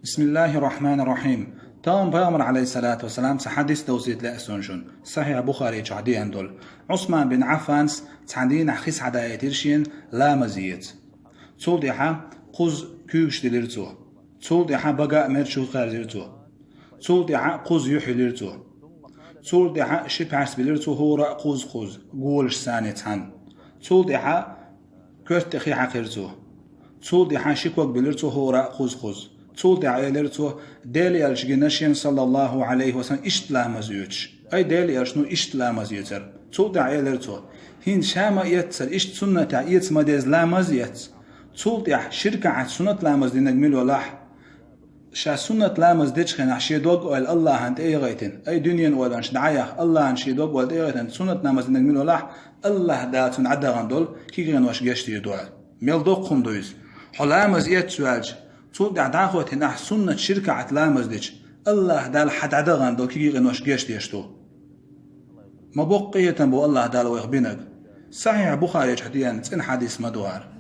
بسم الله الرحمن الرحيم. تام بيامر عليه الصلاة والسلام سحديث دوزيت لأسونجون صحيح بخاري جعدي أندول عثمان بن عفانس تعدين حخيس عداية ترشين لا مزيت تول ديحا قوز كيوش دليرتو تول ديحا بقى مرشو خارجيرتو تول ديحا قوز يحي ليرتو تول ديحا شبعس بليرتو هو رأ قوز قولش ساني تهان تول ديحا كرت أخي حقيرتو تول ديحا شكوك بليرتو هو رأ قوز تول دي عيلرتو ديلي الجناشين صلى الله عليه وسلم اشتلا مزيوتش اي ديلي اشنو اشتلا مزيوتر تول دي عيلرتو هين شاما يتسر اشت سنة يتس مديز لا مزيت تول دي شركة عد سنة لا مزدين نجمل ولاح شا سنة لا مزديش خنا شيدوغ وال الله انت اي غيتن اي دنيا ولانش دعايا الله ان شيدوغ وال اي غيتن سنة لا مزدين نجمل ولاح الله داتن عدا غندول كي غن واش جشتي دوال ميل دوقهم دويز حلا مزيت سوالج تول دع خوت هنا سنة شركة عتلامز ديش الله دال حد عدغان دو كي غنوش جيش ديشتو ما بقية بو الله دال ويخبينك صحيح بخاري حديان تن حديث مدوار